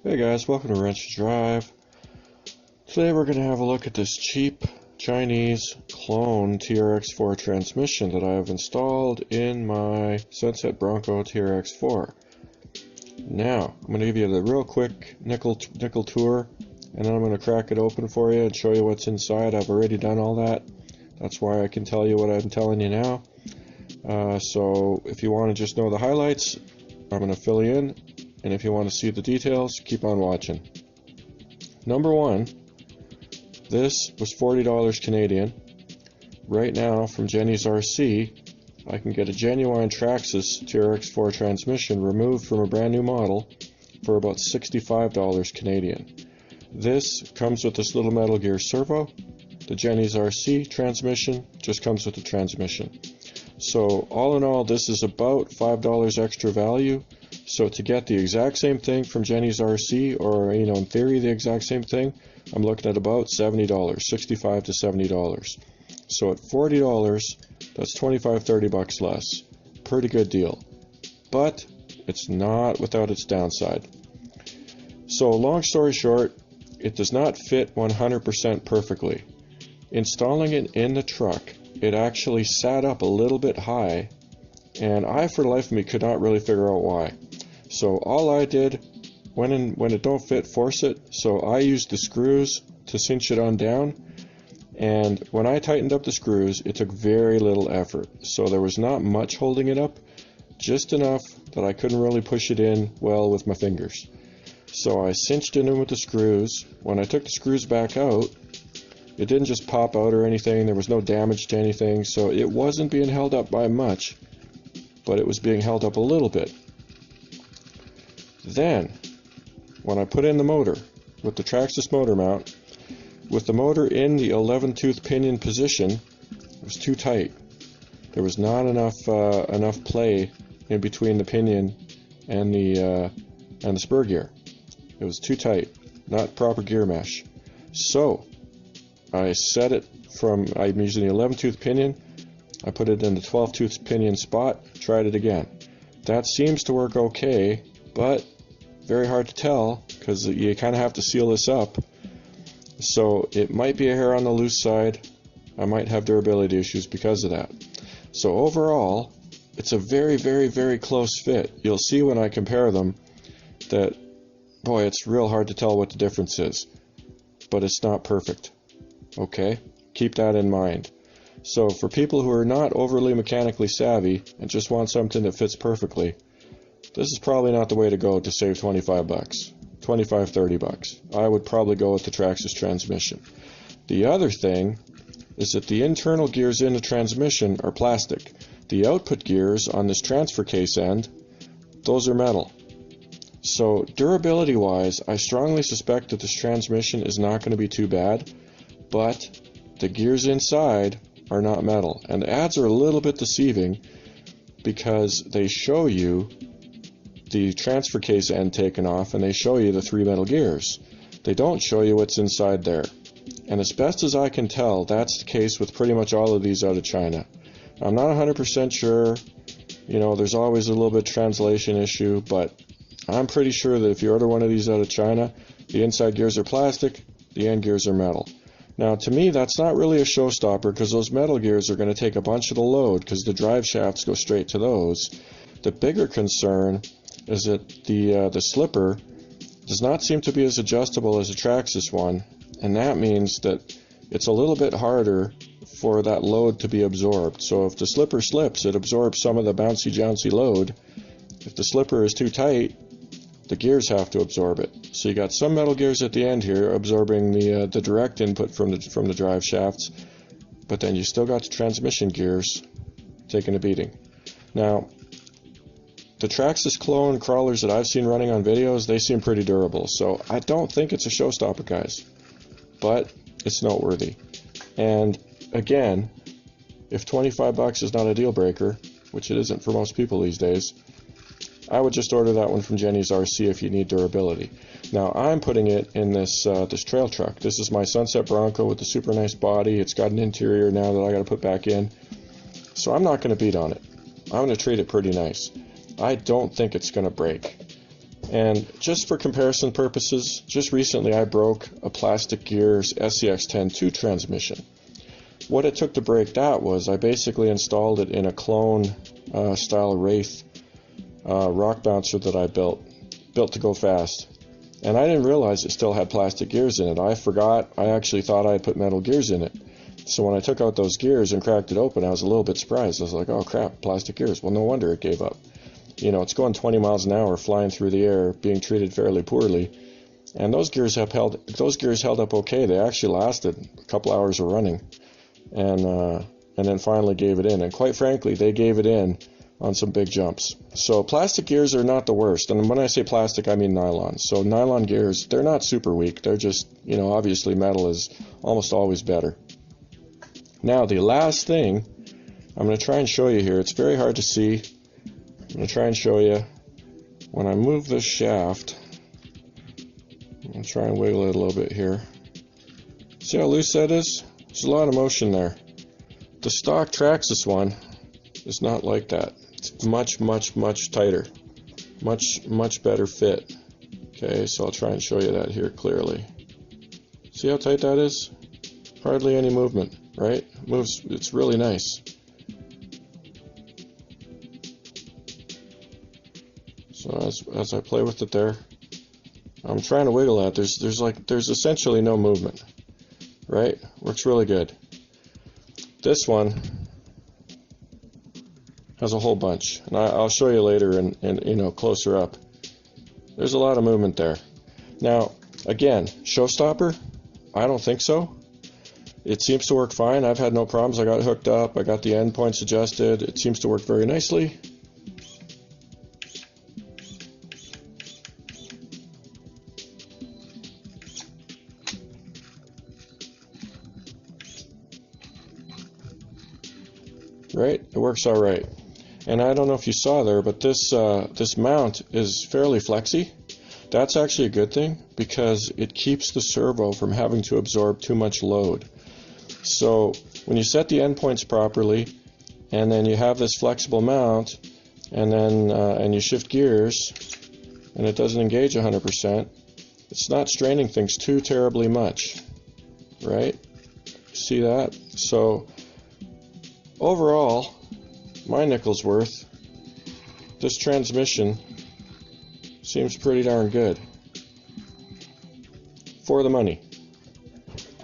Hey guys, welcome to Wrench Drive. Today we're going to have a look at this cheap Chinese clone TRX4 transmission that I have installed in my Sunset Bronco TRX4. Now, I'm going to give you the real quick nickel tour, and then I'm going to crack it open for you and show you what's inside. I've already done all that. That's why I can tell you what I'm telling you now. So if you want to just know the highlights, I'm going to fill you in. And if you want to see the details, keep on watching. Number one, this was $40 Canadian. Right now, from Jenny's RC, I can get a genuine Traxxas TRX4 transmission removed from a brand new model for about $65 Canadian. This comes with this little Metal Gear servo. The Jenny's RC transmission just comes with the transmission. So all in all, this is about $5 extra value. So to get the exact same thing from Jenny's RC, or in theory the exact same thing, I'm looking at about $70, $65 to $70. So at $40, that's $25-30 less. Pretty good deal. But it's not without its downside. So long story short, it does not fit 100% perfectly. Installing it in the truck, it actually sat up a little bit high, and I, for the life of me, could not really figure out why. So all I did, when it don't fit, force it. So I used the screws to cinch it on down, and when I tightened up the screws, it took very little effort. So there was not much holding it up, just enough that I couldn't really push it in well with my fingers. So I cinched it in with the screws. When I took the screws back out, it didn't just pop out or anything. There was no damage to anything, so it wasn't being held up by much, but it was being held up a little bit. Then, when I put in the motor with the Traxxas motor mount, with the motor in the 11-tooth pinion position, it was too tight. There was not enough play in between the pinion and the spur gear. It was too tight, not proper gear mesh. So I set it from, I'm using the 11-tooth pinion, I put it in the 12-tooth pinion spot, tried it again. That seems to work okay, but very hard to tell because you kind of have to seal this up. So it might be a hair on the loose side. I might have durability issues because of that. So overall, it's a very, very, very close fit. You'll see when I compare them that, boy, it's real hard to tell what the difference is. But it's not perfect. Okay? Keep that in mind. So for people who are not overly mechanically savvy and just want something that fits perfectly, this is probably not the way to go to save $25, $25-30. I would probably go with the Traxxas transmission. The other thing is that the internal gears in the transmission are plastic. The output gears on this transfer case end, those are metal. So durability wise, I strongly suspect that this transmission is not going to be too bad, but the gears inside are not metal. And the ads are a little bit deceiving because they show you the transfer case end taken off and they show you the 3 metal gears. They don't show you what's inside there. And as best as I can tell, that's the case with pretty much all of these out of China. I'm not 100% sure. There's always a little bit translation issue, but I'm pretty sure that if you order one of these out of China, the inside gears are plastic, the end gears are metal. Now, to me, that's not really a showstopper because those metal gears are going to take a bunch of the load because the drive shafts go straight to those. The bigger concern is that the slipper does not seem to be as adjustable as a Traxxas one, and that means that it's a little bit harder for that load to be absorbed. So if the slipper slips, it absorbs some of the bouncy-jouncy load. If the slipper is too tight, the gears have to absorb it. So you got some metal gears at the end here absorbing the direct input from the drive shafts, but then you still got the transmission gears taking a beating. Now, the Traxxas clone crawlers that I've seen running on videos, they seem pretty durable. So I don't think it's a showstopper, guys. But it's noteworthy. And again, if $25 is not a deal breaker, which it isn't for most people these days, I would just order that one from Jenny's RC if you need durability. Now I'm putting it in this trail truck. This is my Sunset Bronco with the super nice body. It's got an interior now that I got to put back in. So I'm not going to beat on it. I'm going to treat it pretty nice. I don't think it's going to break. And just for comparison purposes, just recently I broke a Plastic Gears SCX-10-2 transmission. What it took to break that was I basically installed it in a clone style Wraith rock bouncer that I built to go fast. And I didn't realize it still had plastic gears in it. I forgot. I actually thought I had put metal gears in it. So when I took out those gears and cracked it open, I was a little bit surprised. I was like, oh crap, plastic gears. Well, no wonder it gave up. You know, it's going 20 miles an hour, flying through the air, being treated fairly poorly. And those gears held up okay. They actually lasted a couple hours of running. And then finally gave it in. And quite frankly, they gave it in on some big jumps. So plastic gears are not the worst. And when I say plastic, I mean nylon. So nylon gears, they're not super weak. They're just, you know, obviously metal is almost always better. Now, the last thing I'm going to try and show you here, it's very hard to see. I'm going to try and show you. When I move this shaft, I'm going to try and wiggle it a little bit here. See how loose that is? There's a lot of motion there. The stock Traxxas one is not like that. It's much, much, much tighter. Much, much better fit. Okay, so I'll try and show you that here clearly. See how tight that is? Hardly any movement, right? It moves, it's really nice. So as I play with it there, I'm trying to wiggle that. There's essentially no movement, right? Works really good. This one has a whole bunch, and I'll show you later and you know, closer up. There's a lot of movement there. Now, again, showstopper? I don't think so. It seems to work fine. I've had no problems. I got it hooked up. I got the endpoints adjusted. It seems to work very nicely. Right? It works all right. And I don't know if you saw there, but this mount is fairly flexy. That's actually a good thing because it keeps the servo from having to absorb too much load. So when you set the endpoints properly, and then you have this flexible mount, and then and you shift gears, and it doesn't engage 100%, it's not straining things too terribly much, right? See that? So overall, my nickel's worth, this transmission seems pretty darn good for the money.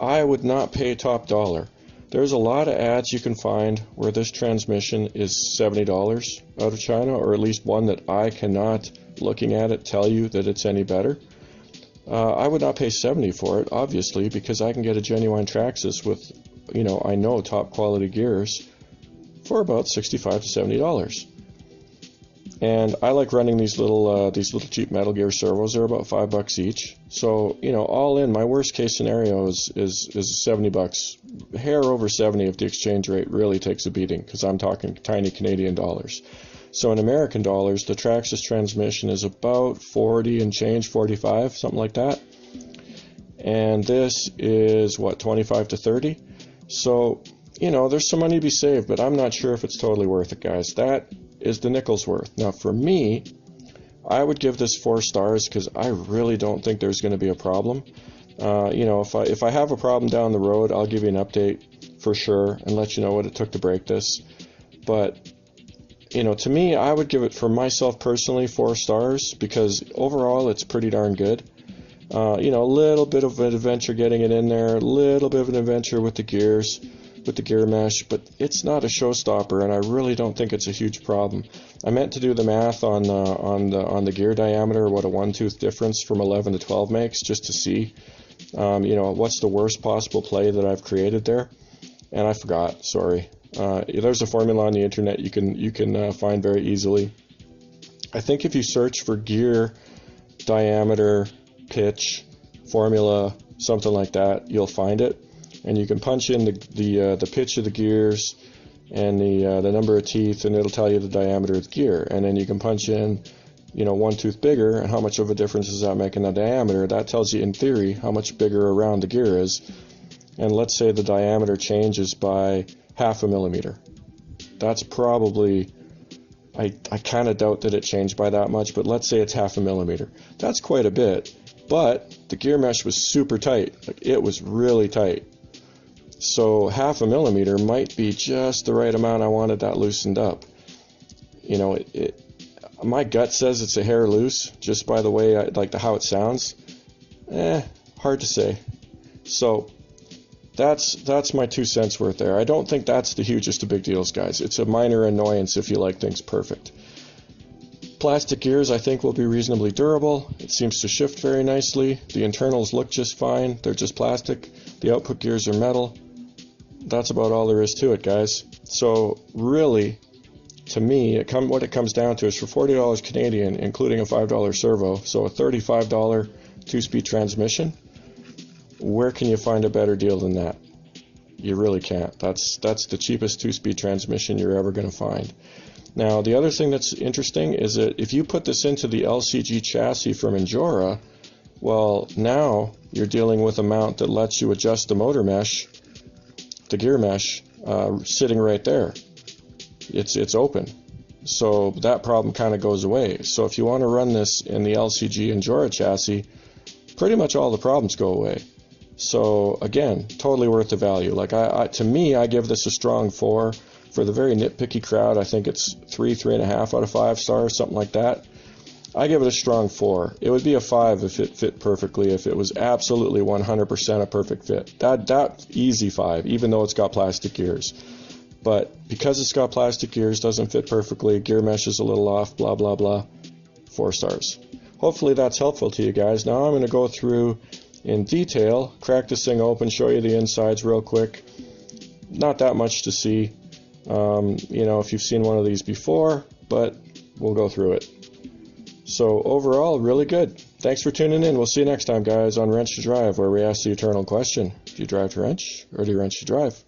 I would not pay top dollar. There's a lot of ads you can find where this transmission is $70 out of China, or at least one that I cannot, looking at it, tell you that it's any better. I would not pay $70 for it, obviously, because I can get a genuine Traxxas with, you know, I know top quality gears for about $65 to $70. And I like running these little cheap Metal Gear servos. They're about $5 each. So, you know, all in, my worst case scenario is $70, hair over 70 if the exchange rate really takes a beating, because I'm talking tiny Canadian dollars. So in American dollars, the Traxxas transmission is about 40 and change, 45, something like that. And this is what, 25 to 30. So, you know, there's some money to be saved, but I'm not sure if it's totally worth it, guys. That is the nickel's worth. Now, for me, I would give this 4 stars because I really don't think there's going to be a problem. You know, if I have a problem down the road, I'll give you an update for sure and let you know what it took to break this. But, you know, to me, I would give it, for myself personally, 4 stars because overall it's pretty darn good. You know, a little bit of an adventure getting it in there, a little bit of an adventure with the gears, with the gear mesh, but it's not a showstopper, and I really don't think it's a huge problem. I meant to do the math on the gear diameter, what a 1-tooth difference from 11 to 12 makes, just to see, you know, what's the worst possible play that I've created there, and I forgot. Sorry. There's a formula on the internet you can find very easily. I think if you search for gear diameter pitch formula, something like that, you'll find it. And you can punch in the pitch of the gears and the number of teeth, and it'll tell you the diameter of the gear. And then you can punch in, you know, 1 tooth bigger, and how much of a difference does that make in the diameter? That tells you, in theory, how much bigger around the gear is. And let's say the diameter changes by 0.5 millimeter. That's probably I kind of doubt that it changed by that much, but let's say it's 0.5 millimeter. That's quite a bit, but the gear mesh was super tight. Like, it was really tight. So 0.5 millimeter might be just the right amount I wanted that loosened up. You know, my gut says it's a hair loose, just by the way, how it sounds. Hard to say. So that's my 2 cents worth there. I don't think that's the hugest of big deals, guys. It's a minor annoyance if you like things perfect. Plastic gears, I think, will be reasonably durable. It seems to shift very nicely. The internals look just fine. They're just plastic. The output gears are metal. That's about all there is to it, guys. So really, to me, what it comes down to is for $40 Canadian, including a $5 servo, so a $35 2-speed transmission, where can you find a better deal than that? You really can't. That's the cheapest 2-speed transmission you're ever going to find. Now, the other thing that's interesting is that if you put this into the LCG chassis from Injora, well, now you're dealing with a mount that lets you adjust the motor mesh, the gear mesh, sitting right there. It's open. So that problem kind of goes away. So if you want to run this in the LCG Injora chassis, pretty much all the problems go away. So again, totally worth the value. Like to me, I give this a strong 4. For the very nitpicky crowd, I think it's 3.5 out of 5 stars, something like that. I give it a strong 4. It would be a 5 if it fit perfectly, if it was absolutely 100% a perfect fit. That easy 5, even though it's got plastic gears. But because it's got plastic gears, doesn't fit perfectly, gear mesh is a little off, blah, blah, blah, 4 stars. Hopefully that's helpful to you guys. Now I'm going to go through in detail, crack this thing open, show you the insides real quick. Not that much to see. You know, if you've seen one of these before, but we'll go through it. So overall, really good. Thanks for tuning in. We'll see you next time, guys, on Wrench to Drive, where we ask the eternal question: do you drive to wrench, or do you wrench to drive?